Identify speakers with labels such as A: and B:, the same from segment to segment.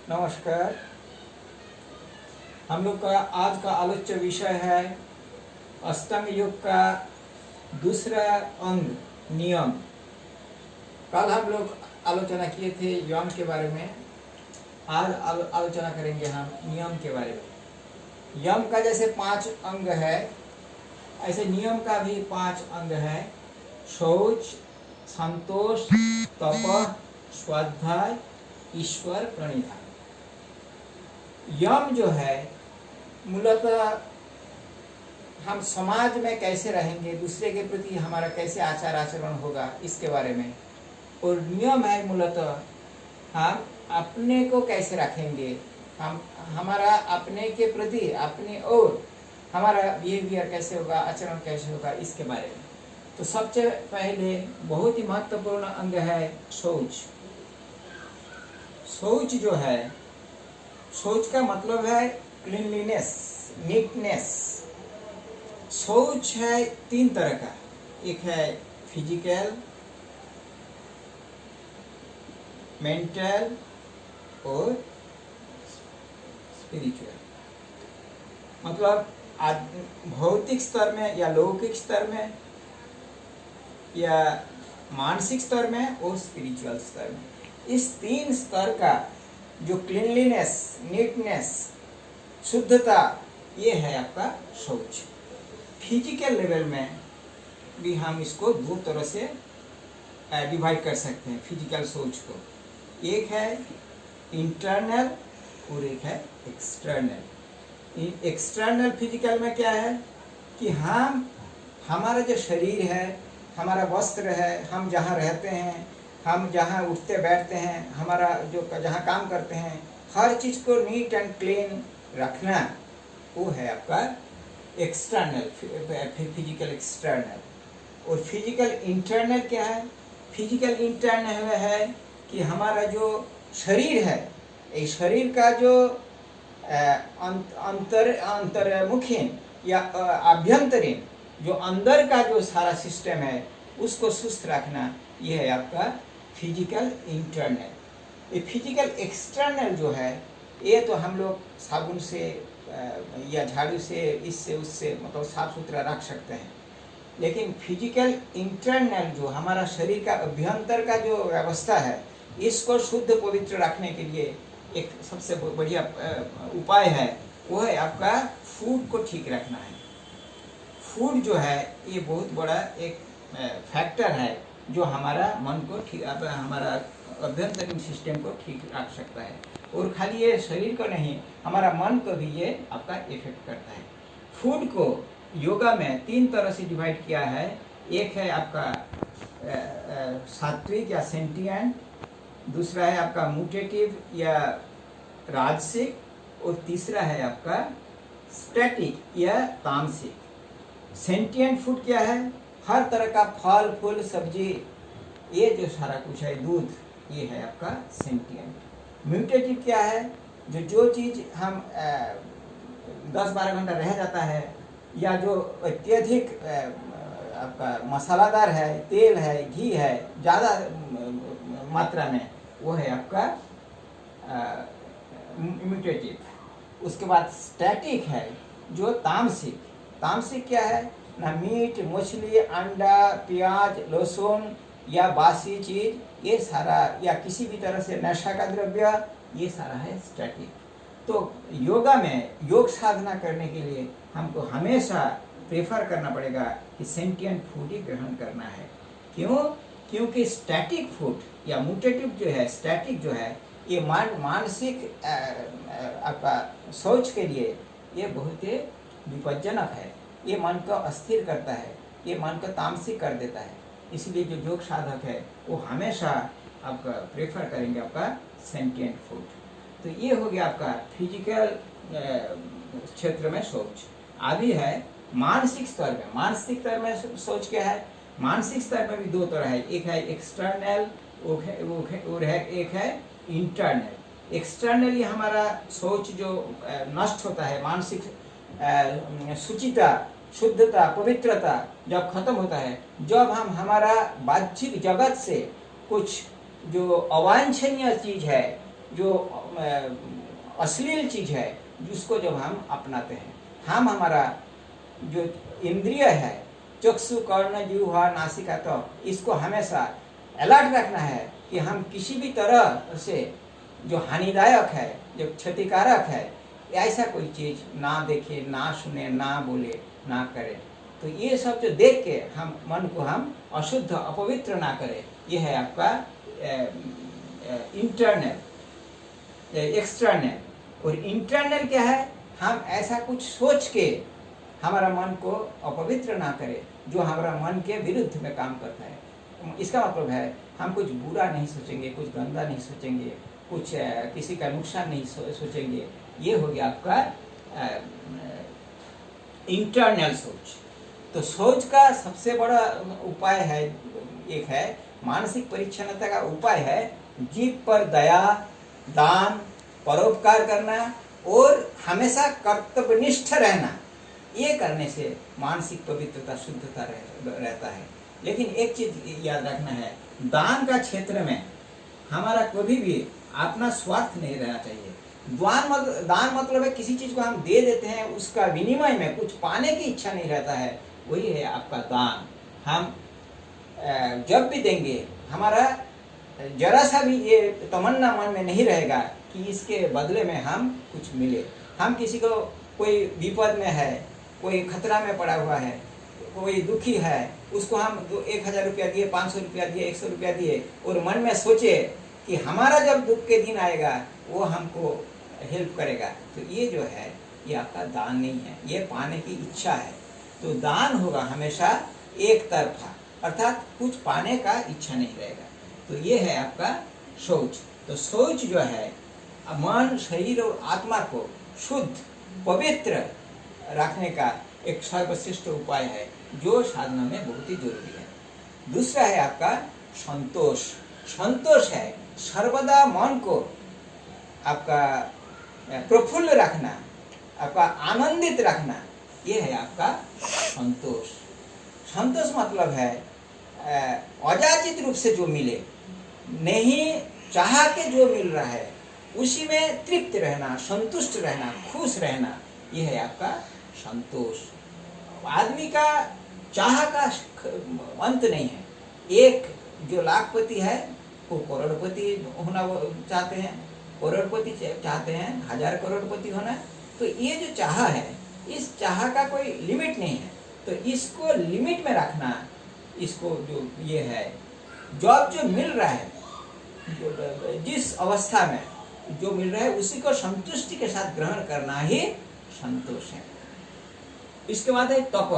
A: नमस्कार। हम लोग का आज का आलोच्य विषय है अष्टांग योग का दूसरा अंग नियम। कल हम लोग आलोचना किए थे यम के बारे में, आज आलोचना करेंगे हम नियम के बारे में। यम का जैसे 5 अंग है, ऐसे नियम का भी 5 अंग है। शौच, संतोष, तप, स्वाध्याय, ईश्वर प्रणिधान। यम जो है मूलतः हम समाज में कैसे रहेंगे, दूसरे के प्रति हमारा कैसे आचार आचरण होगा, इसके बारे में। और नियम है मूलतः हम अपने को कैसे रखेंगे, हम हमारा अपने के प्रति, अपने और हमारा बिहेवियर कैसे होगा, आचरण कैसे होगा, इसके बारे में। तो सबसे पहले बहुत ही महत्वपूर्ण अंग है शौच। शौच जो है, शौच का मतलब है क्लीनलीनेस, नीटनेस। शौच है 3 तरह का, एक है फिजिकल, मेंटल और स्पिरिचुअल। मतलब भौतिक स्तर में या लौकिक स्तर में या मानसिक स्तर में और स्पिरिचुअल स्तर में। इस 3 स्तर का जो क्लीनलीनेस, नीटनेस, शुद्धता, ये है आपका शौच। फिजिकल लेवल में भी हम इसको 2 तरह से डिवाइड कर सकते हैं फिजिकल शौच को। एक है इंटरनल और एक है एक्सटर्नल। एक्सटर्नल फिजिकल में क्या है कि हमारा जो शरीर है, हमारा वस्त्र है, हम जहाँ रहते हैं, हम जहाँ उठते बैठते हैं, हमारा जो जहाँ काम करते हैं, हर चीज़ को नीट एंड क्लीन रखना, वो है आपका एक्सटर्नल, फिजिकल एक्सटर्नल। और फिजिकल इंटरनल क्या है? फिजिकल इंटरनल है कि हमारा जो शरीर है, इस शरीर का जो अंतर्मुखी या आभ्यंतरीण, जो अंदर का जो सारा सिस्टम है, उसको सुस्त रखना, ये है आपका फिजिकल इंटरनल। ये फिजिकल एक्सटर्नल जो है, ये तो हम लोग साबुन से या झाड़ू से, इससे उससे मतलब साफ सुथरा रख सकते हैं। लेकिन फिजिकल इंटरनल जो हमारा शरीर का अभ्यंतर का जो व्यवस्था है, इसको शुद्ध पवित्र रखने के लिए एक सबसे बढ़िया उपाय है, वो है आपका फूड को ठीक रखना है। फूड जो है ये बहुत बड़ा एक फैक्टर है जो हमारा मन को ठीक, हमारा अभ्यंतरीण सिस्टम को ठीक रख सकता है। और खाली ये शरीर को नहीं, हमारा मन को भी ये आपका इफेक्ट करता है। फूड को योगा में 3 तरह से डिवाइड किया है। एक है आपका सात्विक या सेंटिएंट, दूसरा है आपका म्यूटेटिव या राजसिक, और तीसरा है आपका स्टैटिक या तामसिक। सेंटिएंट फूड क्या है? हर तरह का फल फूल सब्जी, ये जो सारा कुछ है, दूध, ये है आपका सेंटिएंट। म्यूटेटिव क्या है? जो चीज़ हम 10-12 घंटा रह जाता है, या जो अत्यधिक आपका मसालादार है, तेल है, घी है ज़्यादा मात्रा में, वो है आपका म्यूटेटिव। उसके बाद स्टैटिक है जो तामसिक। तामसिक क्या है? ना मीट, मछली, अंडा, प्याज, लहसुन या बासी चीज, ये सारा, या किसी भी तरह से नशा का द्रव्य, ये सारा है स्टैटिक। तो योगा में योग साधना करने के लिए हमको हमेशा प्रेफर करना पड़ेगा कि सेंटिएंट फूड ही ग्रहण करना है। क्यों? क्योंकि स्टैटिक फूड या म्यूटेटिव जो है, स्टैटिक जो है, ये मानसिक आपका सोच के लिए ये बहुत ही विपज्जनक है। ये मन को अस्थिर करता है, ये मन को तामसिक कर देता है। इसलिए जो योग साधक है वो हमेशा आपका प्रेफर करेंगे आपका सेंटिएंट फूड। तो ये हो गया आपका फिजिकल क्षेत्र में सोच। आदि है मानसिक स्तर में। मानसिक स्तर में सोच क्या है? मानसिक स्तर में भी 2 तरह है, एक है एक्सटर्नल और एक है इंटरनल। एक्सटर्नली हमारा सोच जो नष्ट होता है, मानसिक शुचिता, शुद्धता, पवित्रता जब खत्म होता है, जब हम हमारा बाह्यिक जगत से कुछ जो अवांछनीय चीज है, जो अश्लील चीज है जिसको जब हम अपनाते हैं, हम हमारा जो इंद्रिय है चक्षु कर्ण जिह्वा नासिका, तो इसको हमेशा अलर्ट रखना है कि हम किसी भी तरह से जो हानिदायक है, जो क्षतिकारक है, ऐसा कोई चीज ना देखे, ना सुने, ना बोले, ना करे। तो ये सब जो देख के हम मन को हम अशुद्ध अपवित्र ना करें, ये है आपका इंटरनल। एक्सटर्नल और इंटरनल क्या है, हम ऐसा कुछ सोच के हमारा मन को अपवित्र ना करें जो हमारा मन के विरुद्ध में काम करता है। इसका मतलब है हम कुछ बुरा नहीं सोचेंगे, कुछ गंदा नहीं सोचेंगे, कुछ किसी का नुकसान नहीं सोचेंगे। ये हो गया आपका इंटरनल सोच। तो सोच का सबसे बड़ा उपाय है, एक है मानसिक परिच्छन्नता का उपाय है जीव पर दया, दान, परोपकार करना और हमेशा कर्तव्यनिष्ठ रहना। ये करने से मानसिक पवित्रता, शुद्धता रहता है। लेकिन एक चीज याद रखना है, दान का क्षेत्र में हमारा कभी भी अपना स्वार्थ नहीं रहना चाहिए। दान मतलब है किसी चीज को हम दे देते हैं, उसका विनिमय में कुछ पाने की इच्छा नहीं रहता है, वही है आपका दान। हम जब भी देंगे हमारा जरा सा भी ये तमन्ना मन में नहीं रहेगा कि इसके बदले में हम कुछ मिले। हम किसी को, कोई विपद में है, कोई खतरा में पड़ा हुआ है, कोई दुखी है, उसको हम 1000 रुपया दिए, 500 रुपया दिए, 100 रुपया दिए और मन में सोचे कि हमारा जब दुख के दिन आएगा वो हमको हेल्प करेगा, तो ये जो है ये आपका दान नहीं है, ये पाने की इच्छा है। तो दान होगा हमेशा एक तरफा, अर्थात कुछ पाने का इच्छा नहीं रहेगा। तो ये है आपका सोच। तो सोच जो है मन, शरीर और आत्मा को शुद्ध, पवित्र रखने का एक सर्वश्रेष्ठ उपाय है जो साधना में बहुत ही जरूरी है। दूसरा है आपका संतोष। संतोष है सर्वदा मन को आपका प्रफुल्ल रखना, आपका आनंदित रखना, ये है आपका संतोष। संतोष मतलब है अयाचित रूप से जो मिले, नहीं चाह के जो मिल रहा है उसी में तृप्त रहना, संतुष्ट रहना, खुश रहना, ये है आपका संतोष। आदमी का चाह का अंत नहीं है। एक जो लाखपति है वो करोड़पति होना चाहते हैं, करोड़पति चाहते हैं 1000 करोड़पति होना। तो ये जो चाह है, इस चाह का कोई लिमिट नहीं है। तो इसको लिमिट में रखना, इसको जो ये है जो मिल रहा है, जिस अवस्था में जो मिल रहा है उसी को संतुष्टि के साथ ग्रहण करना ही संतोष है। इसके बाद है तप।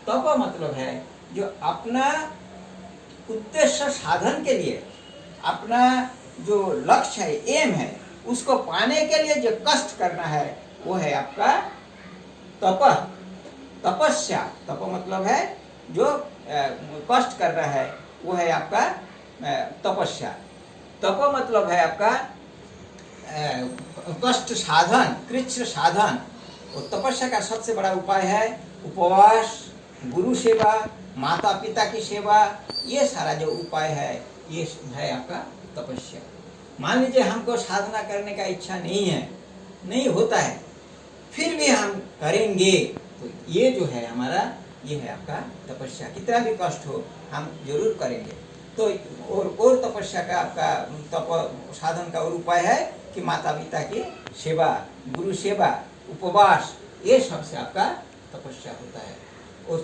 A: तप मतलब है जो अपना उद्देश्य साधन के लिए, अपना जो लक्ष्य है, एम है, उसको पाने के लिए जो कष्ट करना है वो है आपका तप, तपस्या। तप मतलब है जो कष्ट कर रहा है वो है आपका तपस्या। तप मतलब है आपका कष्ट साधन, कृच्छ साधन। और तपस्या का सबसे बड़ा उपाय है उपवास, गुरु सेवा, माता पिता की सेवा। ये सारा जो उपाय है ये है आपका तपस्या। मान लीजिए हमको साधना करने का इच्छा नहीं है, नहीं होता है, फिर भी हम करेंगे, तो ये जो है हमारा, ये है आपका तपस्या। कितना भी कष्ट हो हम जरूर करेंगे। तो और तपस्या का आपका तप साधन का और उपाय है कि माता पिता की सेवा, गुरु सेवा, उपवास, ये सबसे आपका तपस्या होता है। और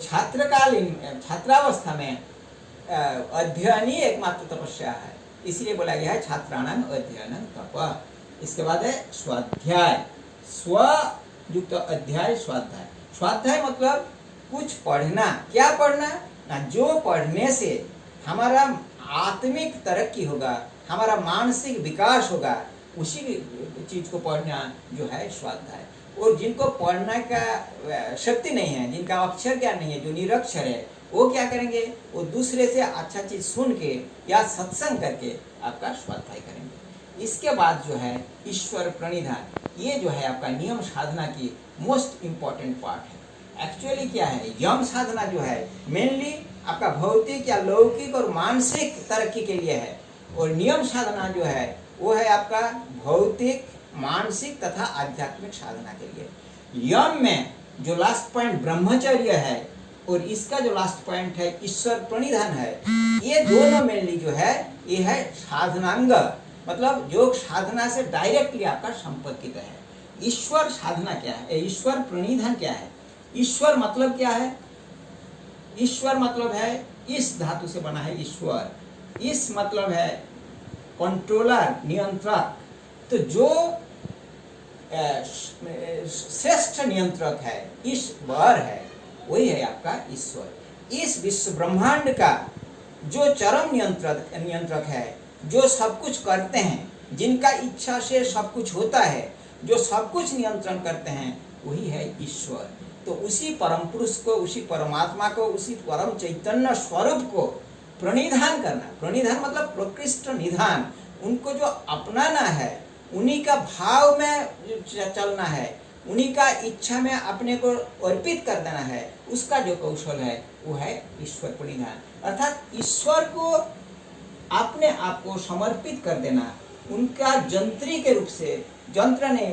A: छात्रावस्था में अध्ययन ही एकमात्र तपस्या है, इसलिए बोला गया है छात्राणाम अध्ययनं तप। इसके बाद है स्वाध्याय। स्व युक्त अध्याय, स्वाध्याय। स्वाध्याय मतलब कुछ पढ़ना। क्या पढ़ना ना, जो पढ़ने से हमारा आत्मिक तरक्की होगा, हमारा मानसिक विकास होगा, उसी चीज को पढ़ना जो है स्वाध्याय। और जिनको पढ़ने का शक्ति नहीं है, जिनका अक्षर ज्ञान नहीं है, जो निरक्षर है, वो क्या करेंगे, वो दूसरे से अच्छा चीज सुन के या सत्संग करके आपका स्वाध्याय करेंगे। इसके बाद जो है ईश्वर प्रणिधान, ये जो है आपका नियम साधना की मोस्ट इम्पॉर्टेंट पार्ट है। एक्चुअली क्या है, यम साधना जो है मेनली आपका भौतिक या लौकिक और मानसिक तरक्की के लिए है, और नियम साधना जो है वो है आपका भौतिक, मानसिक तथा आध्यात्मिक साधना के लिए। यम में जो लास्ट पॉइंट ब्रह्मचर्य है और इसका जो लास्ट पॉइंट है ईश्वर प्रणिधान है, ये दोनों मेनली जो है ये है साधनांग, मतलब योग साधना से डायरेक्टली आपका संपर्कित है। ईश्वर साधना क्या है, ईश्वर प्रणिधान क्या है? ईश्वर मतलब क्या है? ईश्वर मतलब है, इस धातु से बना है ईश्वर, इस मतलब है कंट्रोलर, नियंत्रक। तो जो श्रेष्ठ नियंत्रक है, ईश्वर है, वही है आपका ईश्वर। इस विश्व ब्रह्मांड का जो चरम नियंत्रक है, जो सब कुछ करते हैं, जिनका इच्छा से सब कुछ होता है, जो सब कुछ नियंत्रण करते हैं, वही है ईश्वर। तो उसी परम पुरुष को, उसी परमात्मा को, उसी परम चैतन्य स्वरूप को प्रणिधान करना। प्रणिधान मतलब प्रकृष्ट निधान, उनको जो अपनाना है, उन्हीं का भाव में चलना है, उन्हीं का इच्छा में अपने को अर्पित कर देना है, उसका जो कौशल है वो है ईश्वर प्रणिधान। अर्थात ईश्वर को अपने आप को समर्पित कर देना, उनका जंत्री के रूप से, जंत्र नहीं,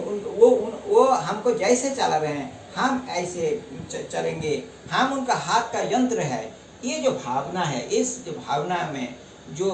A: वो हमको जैसे चला रहे हैं हम ऐसे चलेंगे, हम उनका हाथ का यंत्र है। ये जो भावना है, इस जो भावना में जो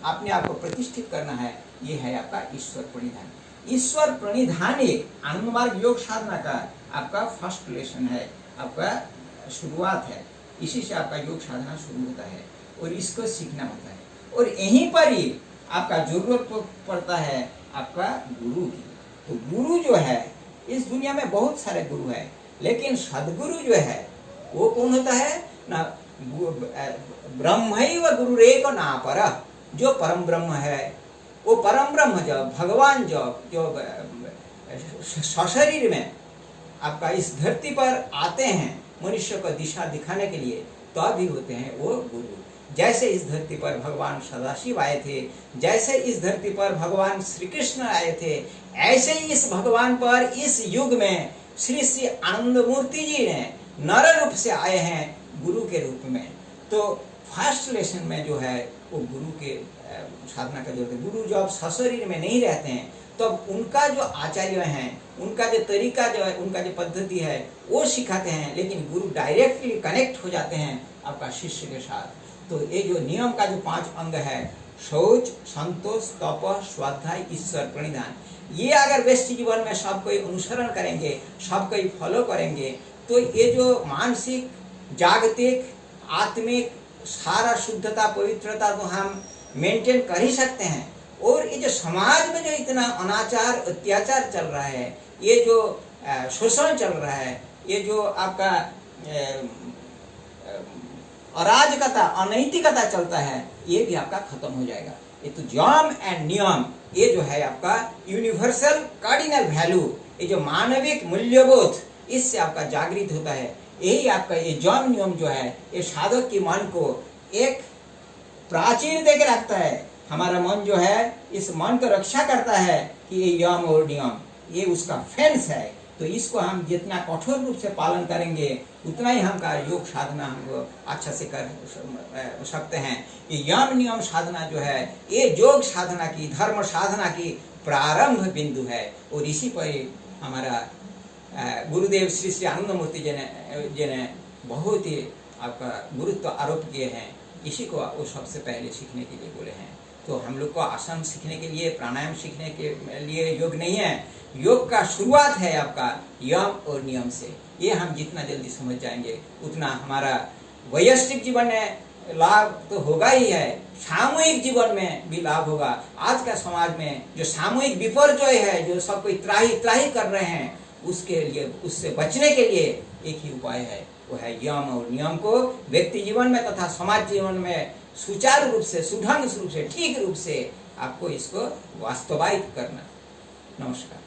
A: अपने आप को प्रतिष्ठित करना है, ये है आपका ईश्वर प्रणिधान। ईश्वर प्रणिधान एक आनंद मार्ग योग साधना का आपका फर्स्ट लेसन है, आपका शुरुआत है। इसी से आपका योग साधना शुरू होता है और इसको सीखना होता है। और यहीं पर ही आपका जरूरत पड़ता है आपका गुरु की। तो गुरु जो है, इस दुनिया में बहुत सारे गुरु हैं, लेकिन सदगुरु जो है वो कौन होता है ना? ब्रह्मैव गुरुरेव नापरः, जो परम ब्रह्म है, वो परम ब्रह्म जब भगवान जो सशरीर में आपका इस धरती पर आते हैं मनुष्य को दिशा दिखाने के लिए, तो भी होते हैं वो गुरु। जैसे इस धरती पर भगवान सदाशिव आए थे, जैसे इस धरती पर भगवान श्री कृष्ण आए थे, ऐसे ही इस भगवान पर इस युग में श्री श्री आनंद मूर्ति जी ने नर रूप से आए हैं गुरु के रूप में। तो फर्स्ट लेसन में जो है वो गुरु के साधना का जरूरत है। गुरु जब सशरीर में नहीं रहते हैं तब तो उनका जो आचार्य हैं, उनका जो तरीका जो है, उनका जो पद्धति है वो सिखाते हैं, लेकिन गुरु डायरेक्टली कनेक्ट हो जाते हैं आपका शिष्य के साथ। तो ये जो नियम का जो 5 अंग है, शौच, संतोष, तप, स्वाध्याय, ईश्वर प्रणिधान, ये अगर व्यक्ति जीवन में सब कोई अनुसरण करेंगे, सब कोई फॉलो करेंगे, तो ये जो मानसिक, जागतिक, आत्मिक सारा शुद्धता, पवित्रता तो हम मेंटेन कर ही सकते हैं। और ये जो समाज में जो इतना अनाचार, अत्याचार चल रहा है, ये जो शोषण चल रहा है, ये जो आपका अराजकता, अनैतिकता चलता है, ये भी आपका खत्म हो जाएगा। ये तो यम एंड नियम, ये जो है आपका यूनिवर्सल कार्डिनल वैल्यू, ये जो मानविक मूल्यबोध, इससे आपका जागृत होता है। यही आपका ये यम नियम जो है, ये साधक के मन को एक प्राचीर देकर रखता है। हमारा मन जो है, इस मन को रक्षा करता है कि ये यम और नियम, ये उसका फेंस है। तो इसको हम जितना कठोर रूप से पालन करेंगे, उतना ही हमका योग साधना हम अच्छा से कर सकते हैं। ये यम नियम साधना जो है, ये योग साधना की, धर्म साधना की प्रारंभ बिंदु है। और इसी पर हमारा गुरुदेव श्री श्री आनंद मूर्ति जी ने बहुत ही आपका गुरुत्व आरोप किए हैं। इसी को वो सबसे पहले सीखने के लिए बोले हैं। तो हम लोग को आसन सीखने के लिए, प्राणायाम सीखने के लिए योग नहीं है, योग का शुरुआत है आपका यम और नियम से। ये हम जितना जल्दी समझ जाएंगे उतना हमारा वैयक्तिक जीवन में लाभ तो होगा ही है, सामूहिक जीवन में भी लाभ होगा। आज का समाज में जो सामूहिक विपर्जय है, जो सब कोई त्राही त्राही कर रहे हैं, उसके लिए, उससे बचने के लिए एक ही उपाय है, वो है यम और नियम को व्यक्ति जीवन में तथा समाज जीवन में सुचारू रूप से, सुढंग रूप से, ठीक रूप से आपको इसको वास्तवायित करना। नमस्कार।